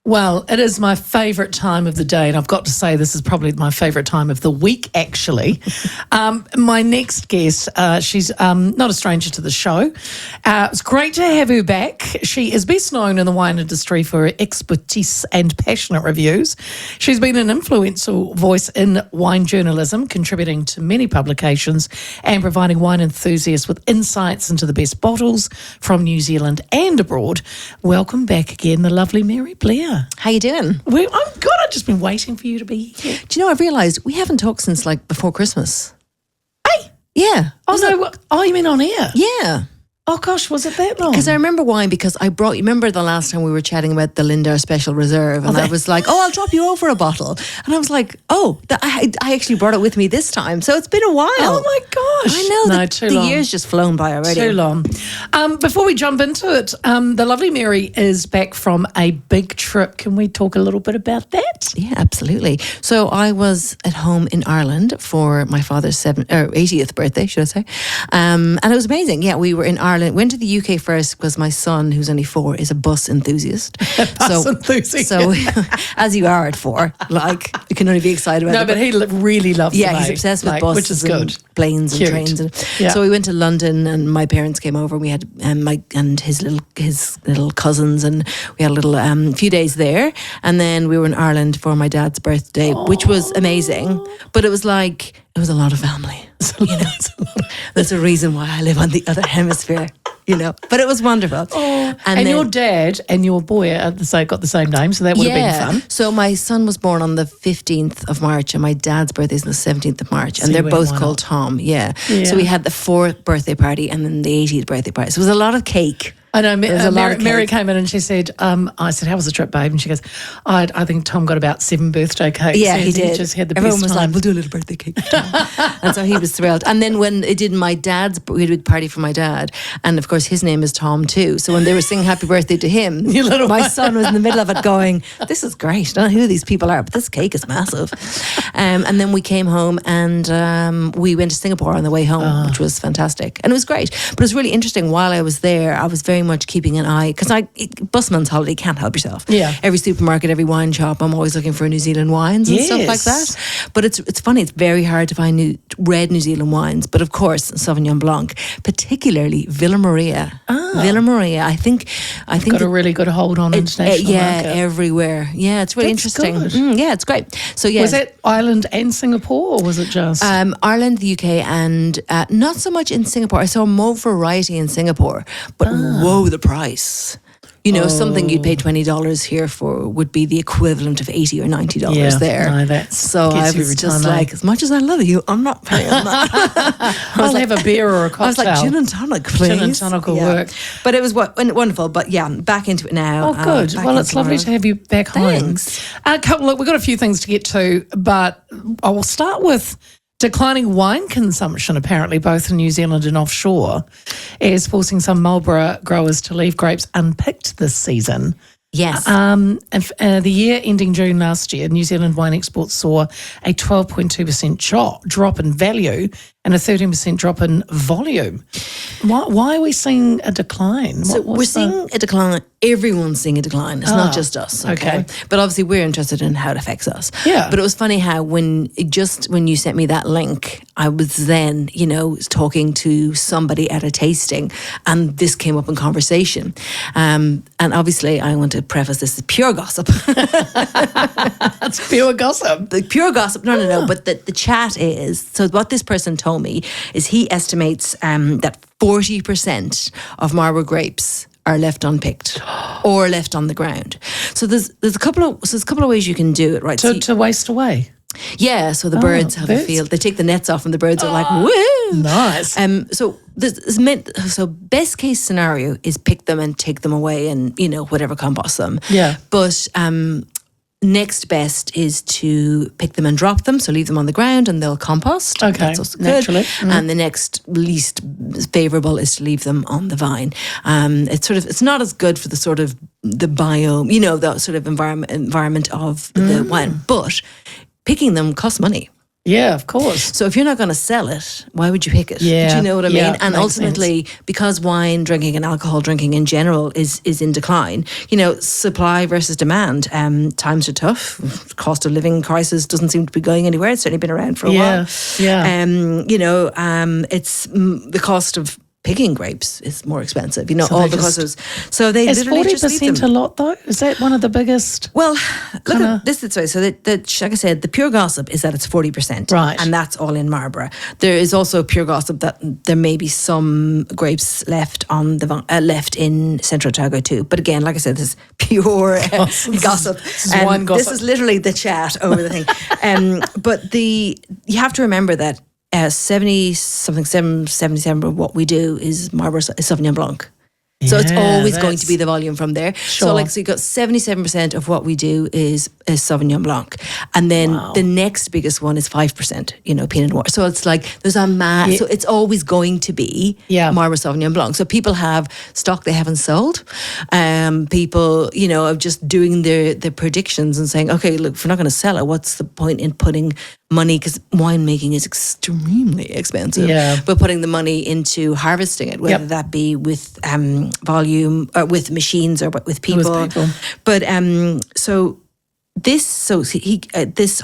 Well, it is my favourite time of the day, and I've got to say this is probably my favourite time of the week, actually. My next guest, she's not a stranger to the show. It's great to have her back. She is best known in the wine industry for her expertise and passionate reviews. She's been an influential voice in wine journalism, contributing to many publications and providing wine enthusiasts with insights into the best bottles from New Zealand and abroad. Welcome back again, the lovely Mary Blair. How you doing? I'm good. I've just been waiting for you to be here. Do you know, I've realised we haven't talked since like before Christmas. Hey! Yeah. Oh, no. Oh, you mean on air? Yeah. Oh, gosh, was it that long? Because I remember why, because you remember the last time we were chatting about the Lindar Special Reserve, and I was like, I'll drop you over a bottle. And I was like, I actually brought it with me this time. So it's been a while. Oh, my gosh. I know. No, too long. The year's just flown by already. Too long. Before we jump into it, the lovely Mary is back from a big trip. Can we talk a little bit about that? Yeah, absolutely. So I was at home in Ireland for my father's 80th birthday, should I say. And it was amazing. Yeah, we were in Ireland. Went to the UK first because my son, who's only 4, is a bus enthusiast. Enthusiast. So as you are at 4, like, you can only be excited about it. No, but he really loves Yeah, the he's mate, obsessed with buses, which is good. and planes and Cute. trains. And Yeah. So we went to London, and my parents came over. We had his little cousins, and we had a little few days there. And then we were in Ireland for my dad's birthday, which was amazing. But it was a lot of family. You know, there's a reason why I live on the other hemisphere. You know, but it was wonderful. And then, your dad and your boy got the same name, so that would have been fun. So my son was born on the 15th of March, and my dad's birthday is on the 17th of March, So and they're you went, both why called not? Tom. Yeah. Yeah. So we had the 4th birthday party and then the 80th birthday party. So it was a lot of cake. I know. There was a lot of Mary cake. came in and she said, I said, how was the trip, babe? And she goes, I think Tom got about 7 birthday cakes. Yeah, he did. Just had the Everyone best was time. like, we'll do a little birthday cake for Tom. And so he was thrilled. And then when it did we had a big party for my dad, and of course his name is Tom too. So when they were singing happy birthday to him, my son was in the middle of it going, this is great. I don't know who these people are, but this cake is massive. And then we came home, and we went to Singapore on the way home, which was fantastic. And it was great. But it was really interesting. While I was there, I was very much keeping an eye, because busman's holiday, can't help yourself. Yeah. Every supermarket, every wine shop, I'm always looking for New Zealand wines and stuff like that. But it's funny, it's very hard to find red New Zealand wines. But of course, Sauvignon Blanc, particularly Villa Maria. Villa Maria, I think got a really good hold on international market. everywhere. Yeah, it's really That's interesting. good. Yeah, it's great. So yeah, Was that Ireland and Singapore, or was it just? Ireland, the UK, and not so much in Singapore. I saw more variety in Singapore, but whoa, the price. You know, something you'd pay $20 here for would be the equivalent of $80 or $90 there. No, that's so I gets you was every just time, eh? like, as much as I love you, I'm not paying that. I'll have a beer or a cocktail. I was like, gin and tonic, please. Gin and tonic will work. But it was wonderful. But yeah, back into it now. Oh, good. Back Well, it's into lovely Ireland. to have you back Thanks. home. Look, we've got a few things to get to, but I will start with declining wine consumption, apparently, both in New Zealand and offshore, is forcing some Marlborough growers to leave grapes unpicked this season. Yes. The year ending June last year, New Zealand wine exports saw a 12.2% drop in value and a 13% drop in volume. Why are we seeing a decline? So we're seeing a decline. Everyone's seeing a decline. It's not just us. Okay. But obviously we're interested in how it affects us. Yeah. But it was funny how when you sent me that link, I was then, talking to somebody at a tasting, and this came up in conversation. And obviously I want to preface this as pure gossip. That's pure gossip. The pure gossip. No. But the chat is, so what this person told me is he estimates that 40% of Marlborough grapes are left unpicked or left on the ground. So there's a couple of ways you can do it, right? To waste away. Yeah, so the birds have a field. They take the nets off, and the birds are like, woo! Nice. So best case scenario is pick them and take them away, and whatever, compost them. Yeah. But next best is to pick them and drop them, so leave them on the ground and they'll compost. Okay, That's also good. naturally. And the next least favourable is to leave them on the vine. It's not as good for the sort of the biome, the sort of environment of the wine, but picking them costs money. Yeah, of course. So if you're not going to sell it, why would you pick it? Yeah, Do you know what I yeah, mean? And makes ultimately, because wine drinking and alcohol drinking in general is in decline, supply versus demand, times are tough. Cost of living crisis doesn't seem to be going anywhere. It's certainly been around for a while. Yeah. It's the cost of picking grapes is more expensive. So all the costs. So they is literally just leave 40% them. a lot though? Is that one of the biggest? Well, look at this way. So, like I said, the pure gossip is that it's 40%. Right. And that's all in Marlborough. There is also pure gossip that there may be some grapes left on the left in Central Otago too. But again, like I said, this is pure gossip. This is wine gossip. This is literally the chat over the thing. But you have to remember that 77% of what we do is Marlborough Sauvignon Blanc. So it's always going to be the volume from there. Sure. So you got 77% of what we do is Sauvignon Blanc. And then the next biggest one is 5%, Pinot Noir. So it's like there's a so it's always going to be Marlborough Sauvignon Blanc. So people have stock they haven't sold. People, are just doing their predictions and saying, okay, look, if we're not going to sell it, what's the point in putting money, because winemaking is extremely expensive, but putting the money into harvesting it, whether that be with volume or with machines or with people. But I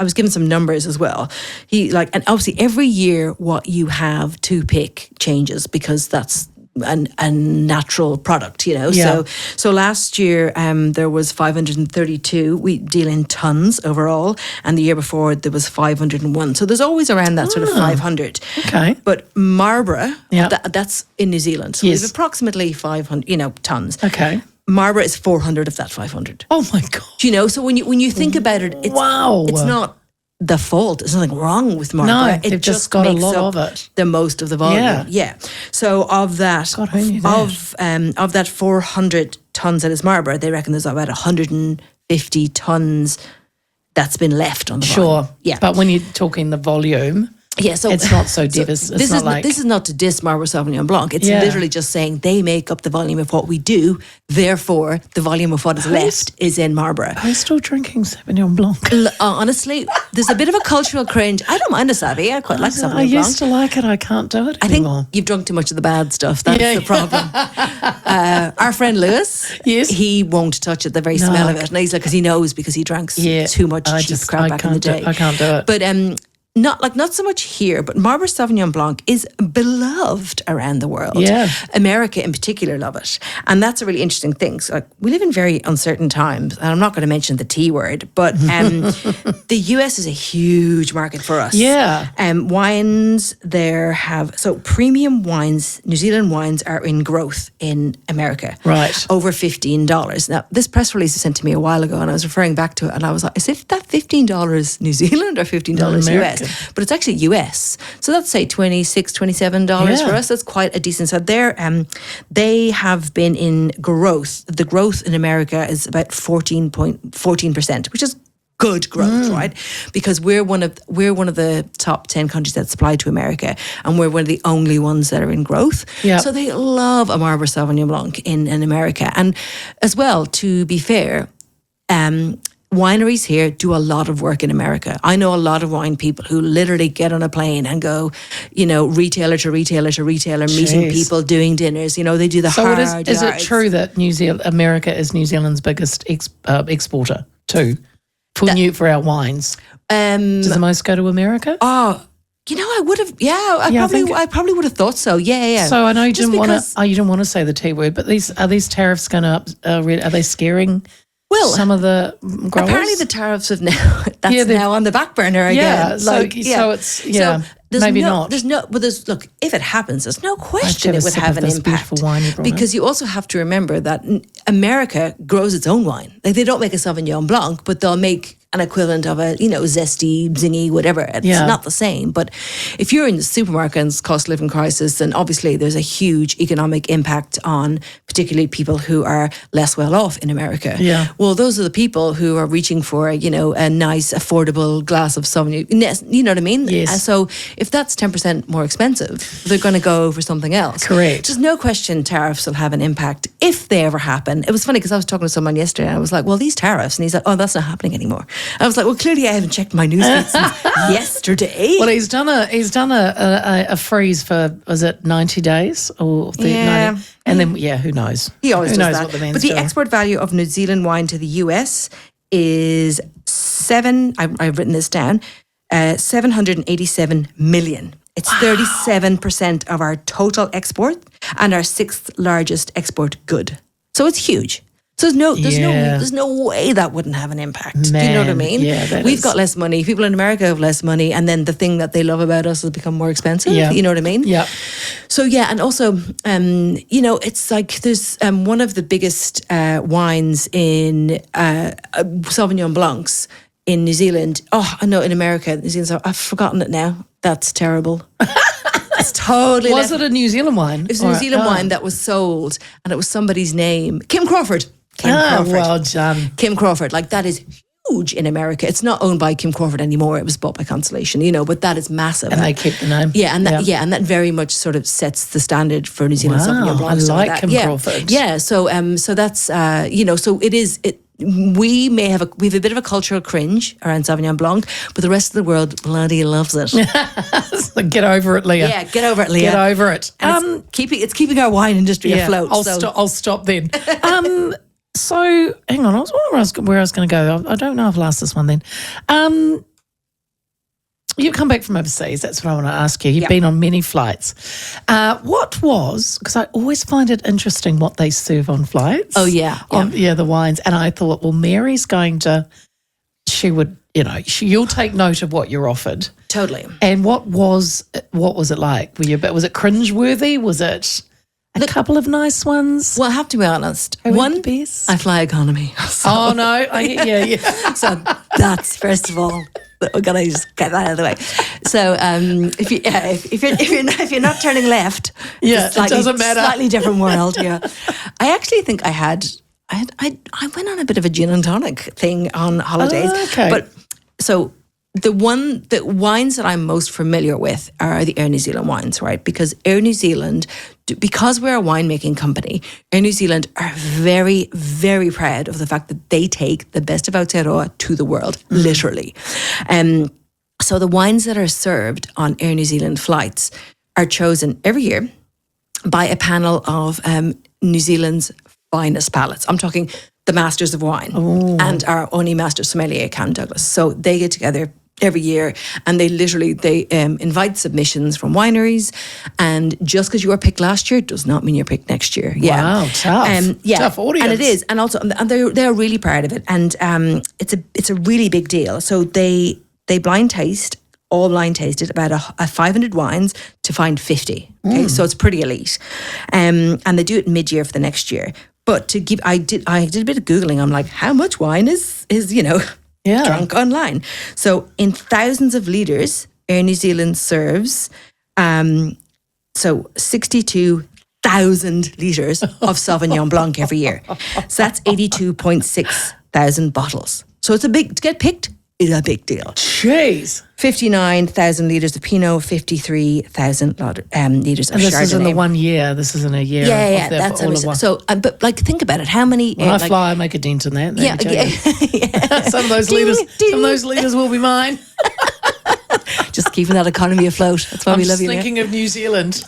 was given some numbers as well. And obviously every year what you have to pick changes because that's a natural product, So last year there was 532. We deal in tons overall, and the year before there was 501. So there's always around that sort of 500. Okay. But Marlborough, that's in New Zealand. So we have approximately 500, tons. Okay. Marlborough is 400 of that 500. Oh my God. So when you think about it, it's not the fault. There's nothing wrong with Marlborough. No, they've just got a lot of it. The most of the volume. Yeah. So of that, God, who knew that? Of that 400 tons that is Marlborough, they reckon there's about 150 tons that's been left on the volume. Sure. Yeah. But when you're talking the volume, so it's not so devastating. This is not to diss Marlborough Sauvignon Blanc. It's literally just saying they make up the volume of what we do. Therefore, the volume of what is left is in Marlborough. Are you still drinking Sauvignon Blanc? Honestly, there's a bit of a cultural cringe. I don't mind a Savvy. I quite like Sauvignon Blanc. I used to like it. I can't do it anymore. I think you've drunk too much of the bad stuff. That's the problem. Our friend Lewis, he won't touch it, the very smell of it. And he's like, because he knows, because he drank too much cheap crap back in the day. I can't do it. But not so much here, but Marlborough Sauvignon Blanc is beloved around the world. Yeah. America in particular love it. And that's a really interesting thing. So we live in very uncertain times, and I'm not going to mention the T word, but the US is a huge market for us. Yeah. Wines there premium wines, New Zealand wines are in growth in America. Right. Over $15. Now, this press release was sent to me a while ago, and I was referring back to it, and I was like, is it that $15 New Zealand or $15 US? But it's actually US. So that's say $26, $27 for us. That's quite a decent. So they have been in growth. The growth in America is about 14%, which is good growth, right? Because we're one of the top 10 countries that supply to America, and we're one of the only ones that are in growth. Yeah. So they love a Marlborough Sauvignon Blanc in America. And as well, to be fair, wineries here do a lot of work in America. I know a lot of wine people who literally get on a plane and go, retailer to retailer to retailer, meeting people, doing dinners. They do the hard yards. Is it true that America is New Zealand's biggest exporter too for our wines? Does the most go to America? Oh, I would have. Yeah, I probably would have thought so. Yeah. So I know you didn't want to. You didn't want to say the T word, but are these tariffs going up? Are they scaring? Well, some of the growers? Apparently the tariffs have now on the back burner again. So it's maybe not. Look, if it happens, there's no question it would have an impact. Because you also have to remember that America grows its own wine. Like, they don't make a Sauvignon Blanc, but they'll make an equivalent of a, zesty, zingy, whatever. It's not the same. But if you're in the supermarket and it's cost of living crisis, then obviously there's a huge economic impact on particularly people who are less well off in America. Yeah. Well, those are the people who are reaching for, a nice, affordable glass of Sauvignon. You know what I mean? Yes. So if that's 10% more expensive, they're going to go for something else. Correct. There's no question tariffs will have an impact if they ever happen. It was funny because I was talking to someone yesterday and I was like, well, these tariffs, and he's like, oh, that's not happening anymore. I was like, well, clearly I haven't checked my newsfeed since yesterday. Well, he's done a freeze for, was it 90 days or 90? And then who knows? He always who does knows that. what the man's But the doing. export value of New Zealand wine to the US is I've written this down, 787 million. It's 37% of our total export and our 6th largest export good. So it's huge. So there's no way that wouldn't have an impact. Do you know what I mean? Yeah, We've got less money. People in America have less money, and then the thing that they love about us has become more expensive. Yeah. You know what I mean? Yeah. So and also, it's like there's one of the biggest wines in Sauvignon Blancs in New Zealand. Oh, I know in America, New Zealand. I've forgotten it now. That's terrible. It's totally. Was it a New Zealand wine? It was a New Zealand wine that was sold, and it was somebody's name, Kim Crawford. Crawford. Well done. Kim Crawford. Like, that is huge in America. It's not owned by Kim Crawford anymore. It was bought by Constellation, but that is massive. And they keep the name. Yeah, and that very much sort of sets the standard for New Zealand Sauvignon Blanc. I like Kim Crawford. Yeah, so that's so it is. We have a bit of a cultural cringe around Sauvignon Blanc, but the rest of the world bloody loves it. So get over it, Leah. Yeah, get over it, Leah. Get over it. And it's keeping our wine industry afloat. I'll stop then. So hang on, I was wondering where I was going to go. I don't know if I'll ask this one then. You've come back from overseas. That's what I want to ask you. You've been on many flights. Because I always find it interesting what they serve on flights. Oh, yeah. The wines. And I thought, well, Mary's going to, she would, you'll take note of what you're offered. Totally. And what was it like? Was it cringeworthy? Was it a couple of nice ones? Well, I have to be honest. One piece. I fly economy. So. Oh no! Yeah. So that's first of all. We're gonna just get that out of the way. So if you're not turning left, it doesn't matter. Slightly different world. Yeah, I actually think I went on a bit of a gin and tonic thing on holidays. Oh, okay. But so the wines that I'm most familiar with are the Air New Zealand wines, right? Because Air New Zealand, because we're a winemaking company, Air New Zealand are very, very proud of the fact that they take the best of Aotearoa to the world, literally. So the wines that are served on Air New Zealand flights are chosen every year by a panel of New Zealand's finest palates. I'm talking the masters of wine and our only master sommelier, Cam Douglas. So they get together every year, and they invite submissions from wineries, and just because you were picked last year does not mean you're picked next year. Yeah. Wow, tough. Tough audience. And it is, and also, and they're really proud of it, and it's a really big deal. So they blind taste, all blind tasted about 500 wines to find 50. Okay, so it's pretty elite, and they do it mid-year for the next year. But I did a bit of Googling. I'm like, how much wine is drunk online? So in thousands of litres, Air New Zealand serves 62,000 litres of Sauvignon Blanc every year. So that's 82.6 thousand bottles. So to get picked is a big deal. Jeez. 59,000 litres of Pinot, 53,000 litres of Chardonnay. And this is in the 1 year. This isn't a year. Yeah, that's all of one. So, but like, think about it. How many? When I fly, I make a dent in that. Yeah. Some of those liters will be mine. Just keeping that economy afloat. That's why we love you. I'm thinking of New Zealand.